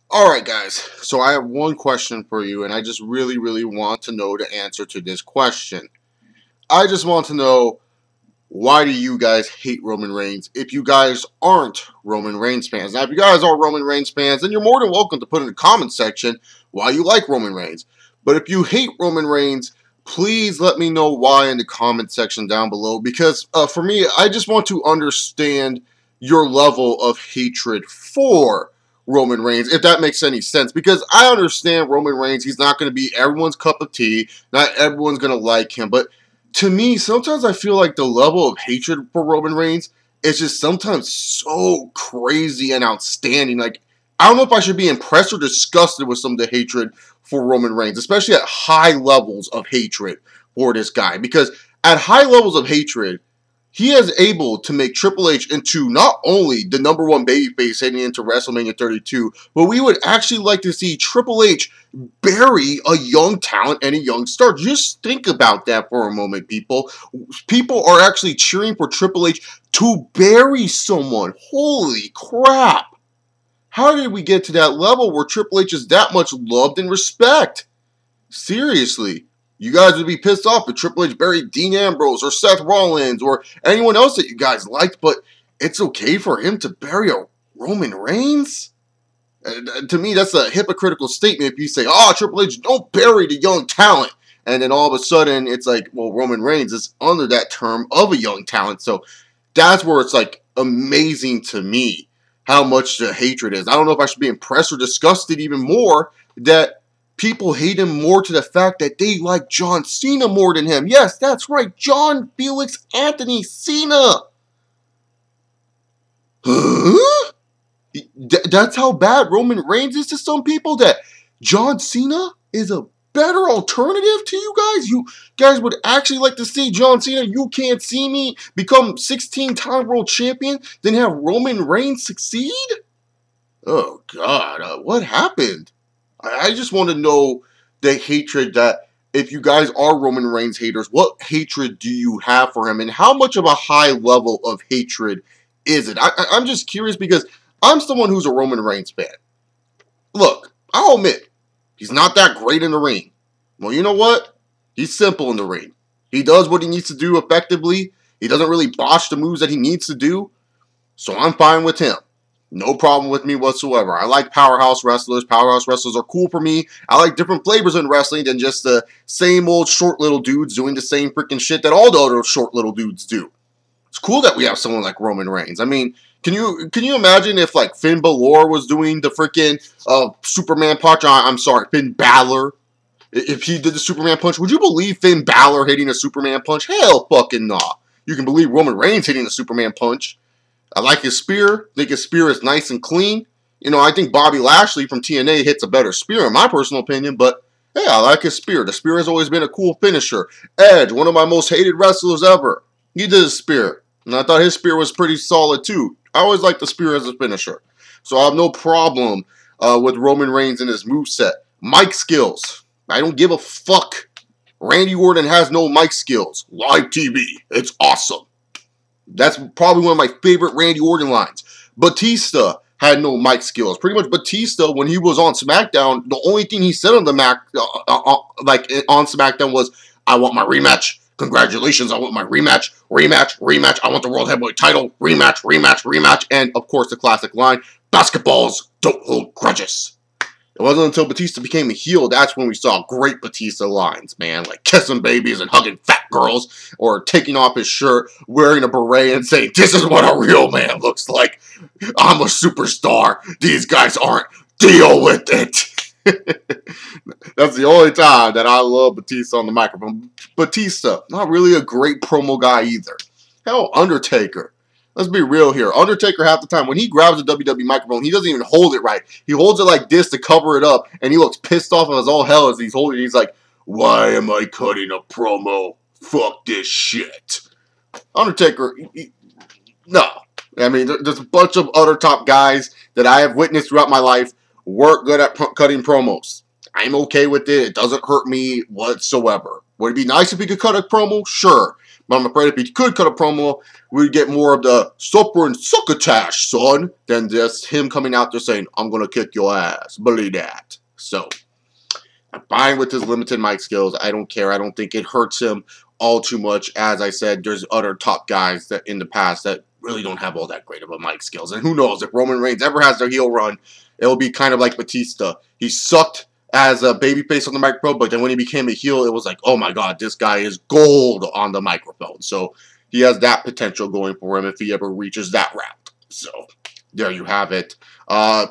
Alright guys, so I have one question for you and I just really want to know the answer to this question. I just want to know, why do you guys hate Roman Reigns if you guys aren't Roman Reigns fans? Now if you guys are Roman Reigns fans, then you're more than welcome to put in the comment section why you like Roman Reigns. But if you hate Roman Reigns, please let me know why in the comment section down below, because for me, I just want to understand your level of hatred for Roman Reigns, if that makes any sense. Because I understand Roman Reigns, he's not going to be everyone's cup of tea, not everyone's going to like him, but to me, sometimes I feel like the level of hatred for Roman Reigns is just sometimes so crazy and outstanding. Like, I don't know if I should be impressed or disgusted with some of the hatred for Roman Reigns, especially at high levels of hatred for this guy. Because at high levels of hatred, he is able to make Triple H into not only the #1 babyface heading into WrestleMania 32, but we would actually like to see Triple H bury a young talent and a young star. Just think about that for a moment, people. People are actually cheering for Triple H to bury someone. Holy crap. How did we get to that level where Triple H is that much loved and respect? Seriously. You guys would be pissed off if Triple H buried Dean Ambrose or Seth Rollins or anyone else that you guys liked, but it's okay for him to bury a Roman Reigns? To me, that's a hypocritical statement if you say, oh, Triple H, don't bury the young talent. And then all of a sudden, it's like, well, Roman Reigns is under that term of a young talent. So that's where it's like amazing to me how much the hatred is. I don't know if I should be impressed or disgusted even more that people hate him more to the fact that they like John Cena more than him. Yes, that's right. John Felix Anthony Cena. Huh? That's how bad Roman Reigns is to some people, that John Cena is a better alternative to you guys? You guys would actually like to see John Cena, you can't see me, become 16-time world champion, then have Roman Reigns succeed? Oh, God. What happened? I just want to know the hatred that, if you guys are Roman Reigns haters, what hatred do you have for him? And how much of a high level of hatred is it? I'm just curious because I'm someone who's a Roman Reigns fan. Look, I'll admit, he's not that great in the ring. Well, you know what? He's simple in the ring. He does what he needs to do effectively. He doesn't really botch the moves that he needs to do. So I'm fine with him. No problem with me whatsoever. I like powerhouse wrestlers. Powerhouse wrestlers are cool for me. I like different flavors in wrestling than just the same old short little dudes doing the same freaking shit that all the other short little dudes do. It's cool that we have someone like Roman Reigns. I mean, can you imagine if like Finn Balor was doing the freaking Superman punch? I'm sorry, Finn Balor. If he did the Superman punch, would you believe Finn Balor hitting a Superman punch? Hell fucking nah. You can believe Roman Reigns hitting a Superman punch. I like his spear. I think his spear is nice and clean. You know, I think Bobby Lashley from TNA hits a better spear in my personal opinion, but yeah, I like his spear. The spear has always been a cool finisher. Edge, one of my most hated wrestlers ever. He did his spear, and I thought his spear was pretty solid too. I always liked the spear as a finisher. So I have no problem with Roman Reigns and his moveset. Mic skills. I don't give a fuck. Randy Orton has no mic skills. Live TV. It's awesome. That's probably one of my favorite Randy Orton lines. Batista had no mic skills. Pretty much Batista, when he was on SmackDown, the only thing he said on the on SmackDown was, I want my rematch. Congratulations, I want my rematch. Rematch. I want the World Heavyweight title. Rematch. And, of course, the classic line, basketballs don't hold grudges. It wasn't until Batista became a heel that's when we saw great Batista lines, man. Like kissing babies and hugging fat girls, or taking off his shirt, wearing a beret and saying, this is what a real man looks like. I'm a superstar. These guys aren't. Deal with it. That's the only time that I love Batista on the microphone. Batista, not really a great promo guy either. Hell, Undertaker. Let's be real here. Undertaker, half the time, when he grabs a WWE microphone, he doesn't even hold it right. He holds it like this to cover it up, and he looks pissed off as all hell as he's holding it. He's like, why am I cutting a promo? Fuck this shit. Undertaker, no. I mean, there's a bunch of other top guys that I have witnessed throughout my life weren't good at cutting promos. I'm okay with it. It doesn't hurt me whatsoever. Would it be nice if we could cut a promo? Sure. But I'm afraid if he could cut a promo, we'd get more of the supper and succotash, son, than just him coming out there saying, I'm going to kick your ass. Believe that. So, I'm fine with his limited mic skills. I don't care. I don't think it hurts him all too much. As I said, there's other top guys that in the past that really don't have all that great of a mic skills. And who knows, if Roman Reigns ever has their heel run, it'll be kind of like Batista. He sucked as a babyface on the microphone, but then when he became a heel, it was like, oh my god, this guy is gold on the microphone. So he has that potential going for him if he ever reaches that route. So there you have it.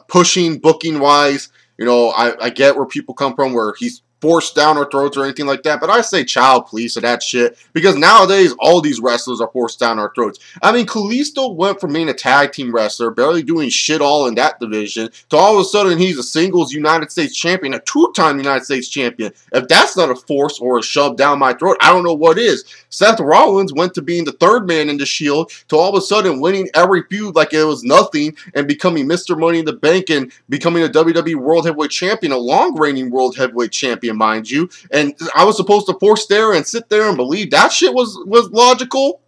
Pushing, booking-wise, you know, I get where people come from, where he's forced down our throats or anything like that, but I say child police to that shit, because nowadays all these wrestlers are forced down our throats. I mean, Kalisto went from being a tag team wrestler, barely doing shit all in that division, to all of a sudden he's a singles United States champion, a two-time United States champion. If that's not a force or a shove down my throat, I don't know what is. Seth Rollins went to being the third man in the Shield, to all of a sudden winning every feud like it was nothing, and becoming Mr. Money in the Bank, and becoming a WWE World Heavyweight Champion, a long-reigning World Heavyweight Champion, mind you. And I was supposed to force there and sit there and believe that shit was logical?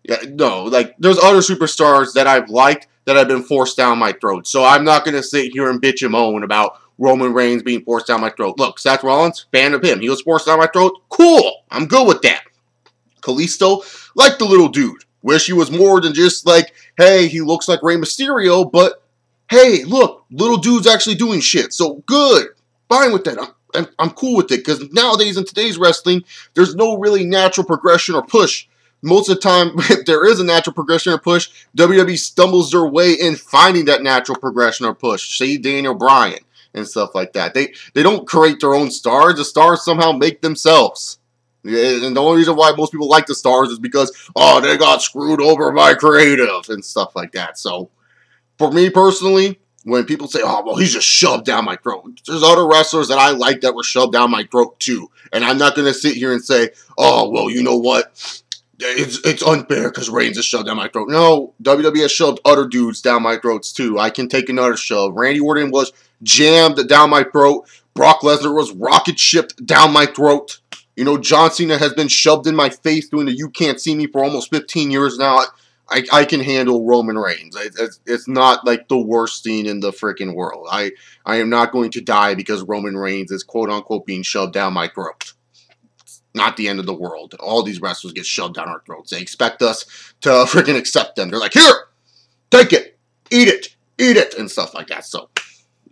Yeah, no, like, there's other superstars that I've liked that have been forced down my throat. So I'm not going to sit here and bitch and moan about Roman Reigns being forced down my throat. Look, Seth Rollins, fan of him. He was forced down my throat. Cool. I'm good with that. Kalisto, like the little dude. Wish he was more than just like, hey, he looks like Rey Mysterio, but hey, look, little dude's actually doing shit. So good. Fine with that. I'm cool with it, because nowadays in today's wrestling, there's no really natural progression or push. Most of the time, if there is a natural progression or push, WWE stumbles their way in finding that natural progression or push. See Daniel Bryan and stuff like that. They don't create their own stars. The stars somehow make themselves. And the only reason why most people like the stars is because, oh, they got screwed over by creative and stuff like that. So, for me personally, when people say, oh, well, he's just shoved down my throat, there's other wrestlers that I like that were shoved down my throat too. And I'm not going to sit here and say, oh, well, you know what? It's unfair because Reigns is shoved down my throat. No, WWE has shoved other dudes down my throats too. I can take another shove. Randy Orton was jammed down my throat. Brock Lesnar was rocket shipped down my throat. You know, John Cena has been shoved in my face doing the You Can't See Me for almost 15 years now. I can handle Roman Reigns. It's not like the worst thing in the freaking world. I am not going to die because Roman Reigns is quote-unquote being shoved down my throat. It's not the end of the world. All these wrestlers get shoved down our throats. They expect us to freaking accept them. They're like, here, take it, eat it, and stuff like that. So,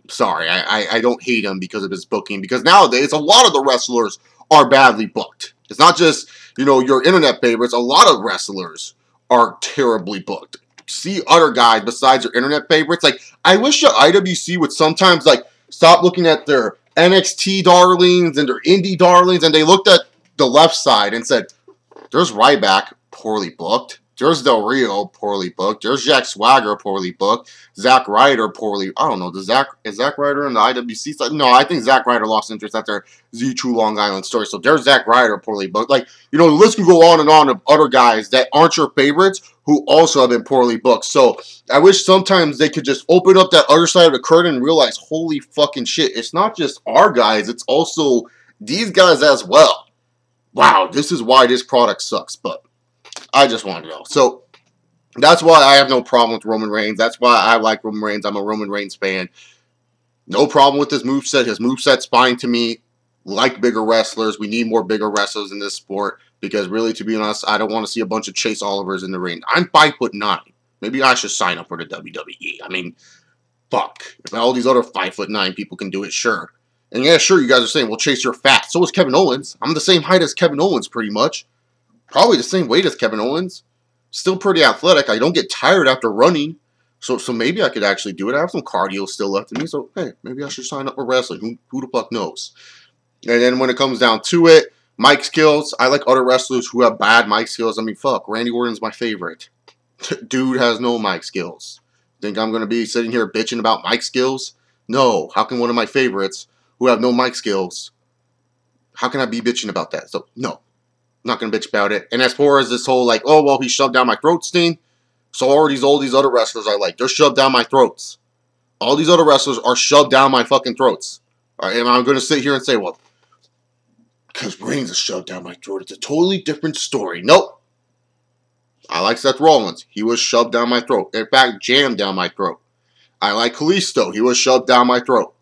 sorry, I don't hate him because of his booking, because nowadays a lot of the wrestlers are badly booked. It's not just, you know, your internet favorites. A lot of wrestlers are terribly booked. See other guys besides your internet favorites. Like, I wish the IWC would sometimes, like, stop looking at their NXT darlings and their indie darlings, and they looked at the left side and said, there's Ryback, poorly booked. There's Del Rio, poorly booked. There's Jack Swagger, poorly booked. Zack Ryder, poorly... I don't know. Is Zack Ryder in the IWC side? No, I think Zack Ryder lost interest after Z2 Long Island story. So there's Zack Ryder, poorly booked. Like, you know, the list can go on and on of other guys that aren't your favorites who also have been poorly booked. So I wish sometimes they could just open up that other side of the curtain and realize, holy fucking shit, it's not just our guys. It's also these guys as well. Wow, this is why this product sucks. But I just want to know. So, that's why I have no problem with Roman Reigns. That's why I like Roman Reigns. I'm a Roman Reigns fan. No problem with his moveset. His moveset's fine to me. Like bigger wrestlers. We need more bigger wrestlers in this sport. Because really, to be honest, I don't want to see a bunch of Chase Olivers in the ring. I'm 5'9". Maybe I should sign up for the WWE. I mean, fuck. If all these other 5'9" people can do it, sure. And yeah, sure, you guys are saying, well, Chase, you're fat. So is Kevin Owens. I'm the same height as Kevin Owens, pretty much. Probably the same weight as Kevin Owens. Still pretty athletic. I don't get tired after running. So maybe I could actually do it. I have some cardio still left in me. So, hey, maybe I should sign up for wrestling. Who the fuck knows? And then when it comes down to it, mic skills. I like other wrestlers who have bad mic skills. I mean, fuck. Randy Orton's my favorite. Dude has no mic skills. Think I'm going to be sitting here bitching about mic skills? No. How can one of my favorites who have no mic skills, how can I be bitching about that? So, no. Not gonna bitch about it. And as far as this whole like, oh well, he shoved down my throat thing, so are all these other wrestlers I like. They're shoved down my throats. All these other wrestlers are shoved down my fucking throats. All right, and I'm gonna sit here and say, well, because Reigns is shoved down my throat. It's a totally different story. Nope. I like Seth Rollins. He was shoved down my throat. In fact, jammed down my throat. I like Kalisto. He was shoved down my throat.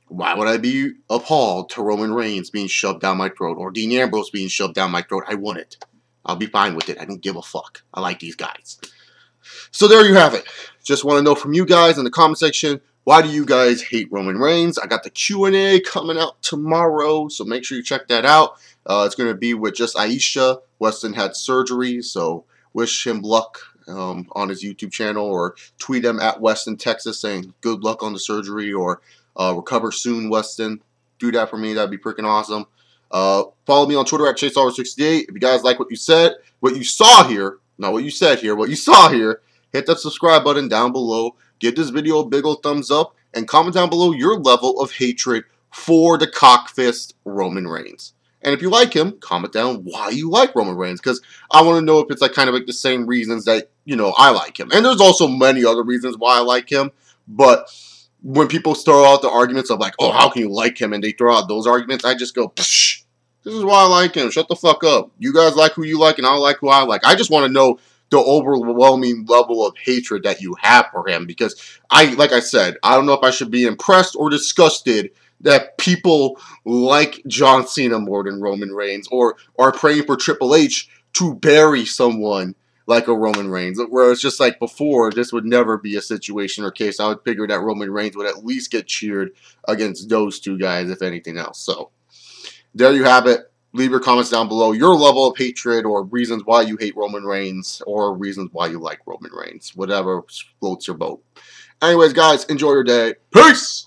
Why would I be appalled to Roman Reigns being shoved down my throat or Dean Ambrose being shoved down my throat? I wouldn't. I'll be fine with it. I don't give a fuck. I like these guys. So there you have it. Just want to know from you guys in the comment section, why do you guys hate Roman Reigns? I got the Q&A coming out tomorrow, so make sure you check that out. It's going to be with just Aisha. Weston had surgery, so wish him luck on his YouTube channel, or tweet him at Weston, Texas, saying good luck on the surgery, or recover soon, Weston. Do that for me. That'd be freaking awesome. Follow me on Twitter at ChaseOver68. If you guys like what you said, what you saw here, not what you said here, what you saw here, hit that subscribe button down below. Give this video a big old thumbs up, and comment down below your level of hatred for the cockfist Roman Reigns. And if you like him, comment down why you like Roman Reigns, because I want to know if it's like kind of like the same reasons that, you know, I like him. And there's also many other reasons why I like him, but when people throw out the arguments of like, oh, how can you like him, and they throw out those arguments, I just go, psh, this is why I like him. Shut the fuck up. You guys like who you like, and I like who I like. I just want to know the overwhelming level of hatred that you have for him, because like I said, I don't know if I should be impressed or disgusted that people like John Cena more than Roman Reigns, or are praying for Triple H to bury someone like a Roman Reigns, where it's just like before, this would never be a situation or case. I would figure that Roman Reigns would at least get cheered against those two guys, if anything else. So there you have it. Leave your comments down below, your level of hatred, or reasons why you hate Roman Reigns, or reasons why you like Roman Reigns. Whatever floats your boat. Anyways, guys, enjoy your day. Peace!